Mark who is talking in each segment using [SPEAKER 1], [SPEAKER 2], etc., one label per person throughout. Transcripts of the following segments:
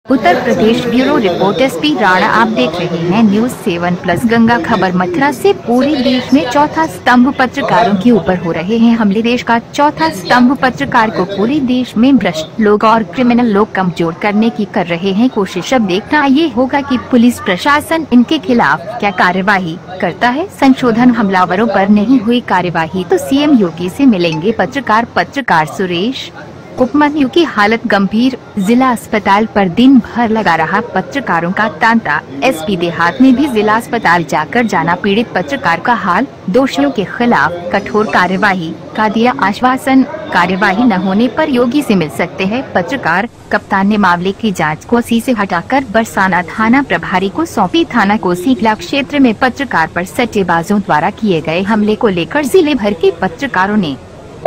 [SPEAKER 1] Uttar Pradesh bureau report SP Rana. आप देख रहे हैं न्यूज 7+ गंगा खबर। मथुरा से पूरे देश में चौथा स्तंभ पत्रकारों के ऊपर हो रहे हैं हमले। देश का चौथा स्तंभ पत्रकार को पूरे देश में भ्रष्ट लोग और क्रिमिनल लोग कमजोर करने की कर रहे हैं कोशिश। अब देखना ये होगा कि पुलिस प्रशासन इनके खिलाफ क्या कार्यवाही करता है। संशोधन हमलावरों पर नहीं हुई कार्यवाही तो सीएम योगी से मिलेंगे पत्रकार सुरेश उपमन्यु की हालत गंभीर। जिला अस्पताल पर दिन भर लगा रहा पत्रकारों का तांता। एसपी देहात ने भी जिला अस्पताल जाकर जाना पीड़ित पत्रकार का हाल। दोषियों के खिलाफ कठोर कार्यवाही का दिया आश्वासन। कार्यवाही न होने पर योगी से मिल सकते हैं पत्रकार। कप्तान ने मामले की जांच कोसी से हटाकर बरसाना थाना प्रभारी को सौंपी। थाना कोसीकला क्षेत्र में पत्रकार पर सट्टेबाजों द्वारा किए गए हमले को लेकर जिले भर के पत्रकारों ने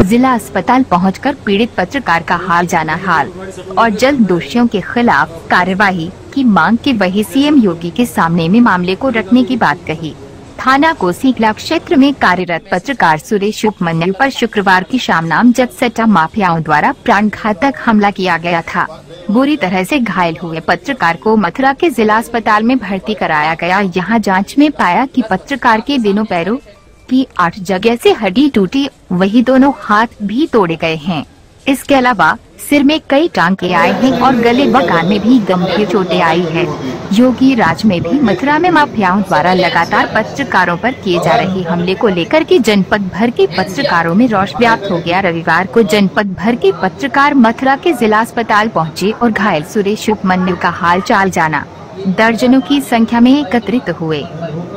[SPEAKER 1] जिला अस्पताल पहुंचकर पीड़ित पत्रकार का हाल जाना और जल्द दोषियों के खिलाफ कार्यवाही की मांग की। वही सीएम योगी के सामने में मामले को रखने की बात कही। थाना कोसीकला क्षेत्र में कार्यरत पत्रकार सुरेश उपमन्यु पर शुक्रवार की शाम नामजद सट्टा माफियाओं द्वारा प्राणघातक हमला किया गया था। बुरी तरह से घायल हुए पत्रकार को मथुरा के जिला अस्पताल में भर्ती कराया गया। यहाँ जाँच में पाया कि पत्रकार के दोनों पैरों की 8 जगह से हड्डी टूटी, वही दोनों हाथ भी तोड़े गए हैं। इसके अलावा सिर में कई टांके आए हैं और गले व कान में भी गंभीर चोटें आई है। योगी राज में भी मथुरा में माफियाओं द्वारा लगातार पत्रकारों पर किए जा रहे हमले को लेकर के जनपद भर के पत्रकारों में रोष व्याप्त हो गया। रविवार को जनपद भर के पत्रकार मथुरा के जिला अस्पताल पहुंचे और घायल सुरेश उपमन्यु का हाल चाल जाना। दर्जनों की संख्या में एकत्रित हुए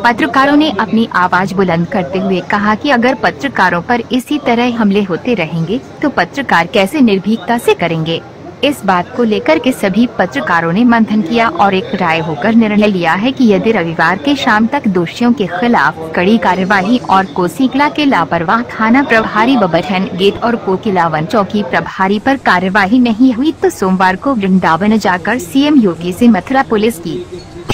[SPEAKER 1] पत्रकारों ने अपनी आवाज बुलंद करते हुए कहा कि अगर पत्रकारों पर इसी तरह हमले होते रहेंगे तो पत्रकार कैसे निर्भीकता से करेंगे। इस बात को लेकर के सभी पत्रकारों ने मंथन किया और एक राय होकर निर्णय लिया है कि यदि रविवार के शाम तक दोषियों के खिलाफ कड़ी कार्यवाही और कोसीकला के लापरवाह थाना प्रभारी बबरहन गेट और कोकिलावन चौकी प्रभारी पर कार्यवाही नहीं हुई तो सोमवार को वृंदावन जाकर सीएम योगी से मथुरा पुलिस की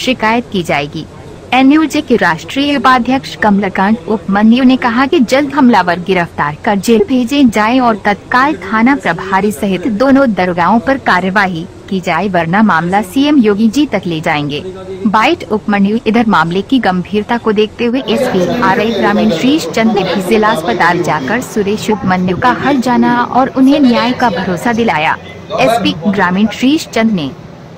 [SPEAKER 1] शिकायत की जाएगी। एनयूजे के राष्ट्रीय उपाध्यक्ष कमलाकांत उपमन्यु ने कहा कि जल्द हमलावर गिरफ्तार कर जेल भेजे जाए और तत्काल थाना प्रभारी सहित दोनों दरोगाओं पर कार्यवाही की जाए, वरना मामला सीएम योगी जी तक ले जाएंगे। बाइट उपमन्यु। इधर मामले की गंभीरता को देखते हुए एसपी आरआई ग्रामीण श्रीश चंद ने भी जिला अस्पताल जाकर सुरेश उपमन्यु का हाल जाना और उन्हें न्याय का भरोसा दिलाया। एसपी ग्रामीण श्रीश चंद ने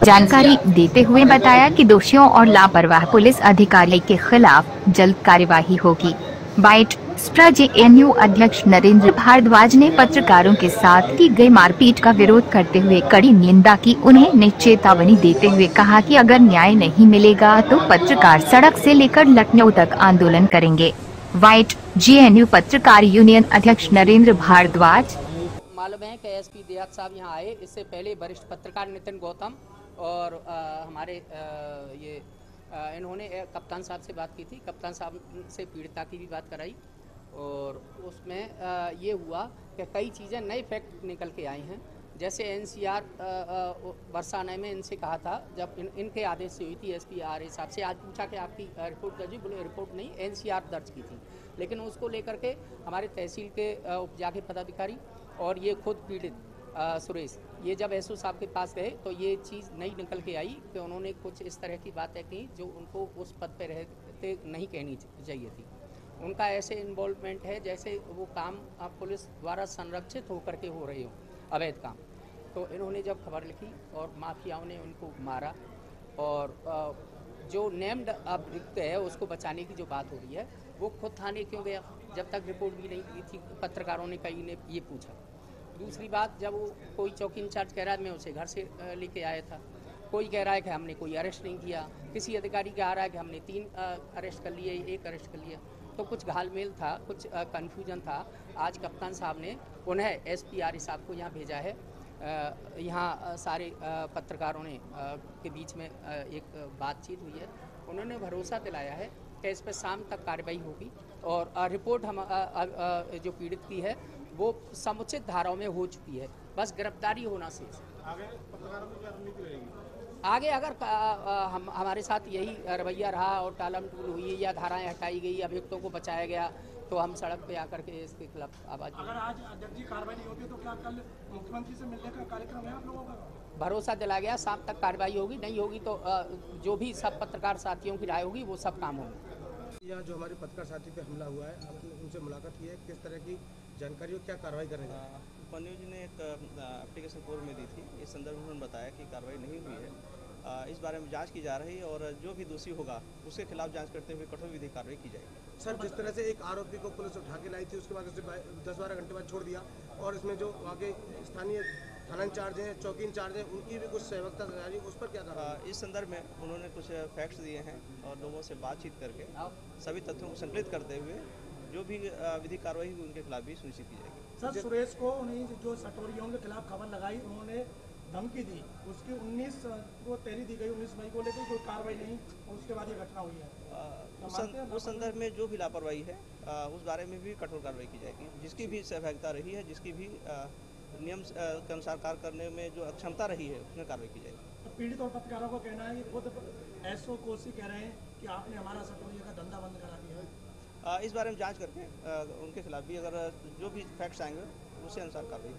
[SPEAKER 1] जानकारी देते हुए बताया कि दोषियों और लापरवाह पुलिस अधिकारी के खिलाफ जल्द कार्यवाही होगी। बाइट जेएनयू अध्यक्ष नरेंद्र भारद्वाज ने पत्रकारों के साथ की गई मारपीट का विरोध करते हुए कड़ी निंदा की। उन्हें चेतावनी देते हुए कहा कि अगर न्याय नहीं मिलेगा तो पत्रकार सड़क से लेकर लखनऊ तक आंदोलन करेंगे। वाइट जेएनयू पत्रकार यूनियन अध्यक्ष नरेंद्र भारद्वाज।
[SPEAKER 2] मालूम है कि एसपी देहात साहब यहाँ आए। इससे पहले वरिष्ठ पत्रकार नितिन गौतम और हमारे इन्होंने कप्तान साहब से बात की थी। कप्तान साहब से पीड़िता की भी बात कराई और उसमें ये हुआ कि कई चीज़ें नए फैक्ट निकल के आई हैं। जैसे एनसीआर बरसाने में इनसे कहा था, जब इनके आदेश से हुई थी एसपी आरआई साहब से। आज पूछा कि आपकी रिपोर्ट दर्ज हुई? बोले रिपोर्ट नहीं, एनसीआर दर्ज की थी। लेकिन उसको लेकर के हमारे तहसील के उपजाके पदाधिकारी और ये खुद पीड़ित सुरेश, ये जब एसओ साहब के पास गए तो ये चीज़ नई निकल के आई कि उन्होंने कुछ इस तरह की बातें की जो उनको उस पद पर रहते नहीं कहनी चाहिए थी। उनका ऐसे इन्वॉल्वमेंट है जैसे वो काम पुलिस द्वारा संरक्षित होकर के हो रहे हो, अवैध काम। तो इन्होंने जब खबर लिखी और माफियाओं ने उनको मारा और जो नेम्ड अभियुक्त है उसको बचाने की जो बात हो रही है वो खुद थाने क्यों गया जब तक रिपोर्ट भी नहीं की थी? पत्रकारों ने कई ने ये पूछा। दूसरी बात, जब वो कोई चौकी इंचार्ज कह रहा है मैं उसे घर से लेके आया था, कोई कह रहा है कि हमने कोई अरेस्ट नहीं किया, किसी अधिकारी कह रहा है कि हमने 3 अरेस्ट कर लिए, 1 अरेस्ट कर लिया। तो कुछ घालमेल था, कुछ कन्फ्यूजन था। आज कप्तान साहब ने उन्हें एसपी आरआई साहब को यहाँ भेजा है। यहाँ सारे पत्रकारों ने के बीच में एक बातचीत हुई है। उन्होंने भरोसा दिलाया है कि इस पर शाम तक कार्रवाई होगी और रिपोर्ट हम जो पीड़ित की है वो समुचित धाराओं में हो चुकी है, बस गिरफ्तारी होना शेष है। आगे अगर हमारे साथ यही रवैया रहा और टालम टूल हुई या धाराएं हटाई गई, अभियुक्तों को बचाया गया, तो हम सड़क पे आकर के इसके खिलाफ आवाज। अगर आज जल्दी कार्रवाई नहीं होती तो क्या कल मुख्यमंत्री से मिलने का कार्यक्रम है आप लोगों का? भरोसा दिलाया गया शाम तक कार्रवाई होगी, नहीं होगी तो जो भी सब पत्रकार साथियों की राय होगी वो सब काम होंगे।
[SPEAKER 3] यहाँ जो हमारे पत्रकार साथी पे हमला हुआ है, आपने उनसे मुलाकात की है, किस तरह की जानकारी और क्या कार्रवाई करेंगे?
[SPEAKER 4] पन्नू जी ने एक एप्लीकेशन पूर्व में दी थी, इस संदर्भ में उन्होंने बताया कि कार्रवाई नहीं हुई है। इस बारे में जांच की जा रही है और जो भी दोषी होगा उसके खिलाफ जांच करते हुए कठोर विधिक कार्रवाई की जाएगी।
[SPEAKER 3] सर, जिस तरह से एक आरोपी को पुलिस उठा के लाई थी, उसके बाद उसे 10-12 घंटे बाद छोड़ दिया, और इसमें जो वहाँ के स्थानीय थाना इंचार्ज हैं, चौकी इंचार्ज हैं, उनकी भी कुछ सहभागिता जारी, उस पर क्या करना?
[SPEAKER 4] इस संदर्भ में उन्होंने कुछ फैक्ट्स दिए हैं और लोगों से बातचीत करके सभी तथ्यों को संकलित करते हुए जो भी विधिक कार्रवाई हुई उनके खिलाफ भी सुनिश्चित की जाएगी।
[SPEAKER 5] सर, सुरेश को उन्हीं जो सटोरियों के खिलाफ खबर लगाई, उन्होंने धमकी दी, उसकी 19 को तहरीर दी गई 19 मई को, लेकिन कोई कार्रवाई नहीं, और उसके बाद ये घटना हुई है।
[SPEAKER 4] उस संदर्भ में जो भी लापरवाही है उस बारे में भी कठोर कार्रवाई की जाएगी। जिसकी भी सहभागिता रही है, जिसकी भी नियम के अनुसार कार्य करने में जो अक्षमता रही है, उसमें कार्रवाई की जाएगी।
[SPEAKER 5] तो पीड़ित और पत्रकारों का कहना है कि खुद एसओ कोसी कह रहे हैं कि आपने हमारा सटोरिया का धंधा बंद करा दिया है।
[SPEAKER 4] इस बारे में जांच करके उनके खिलाफ भी अगर जो भी फैक्ट्स आएंगे उसके अनुसार कार्रवाई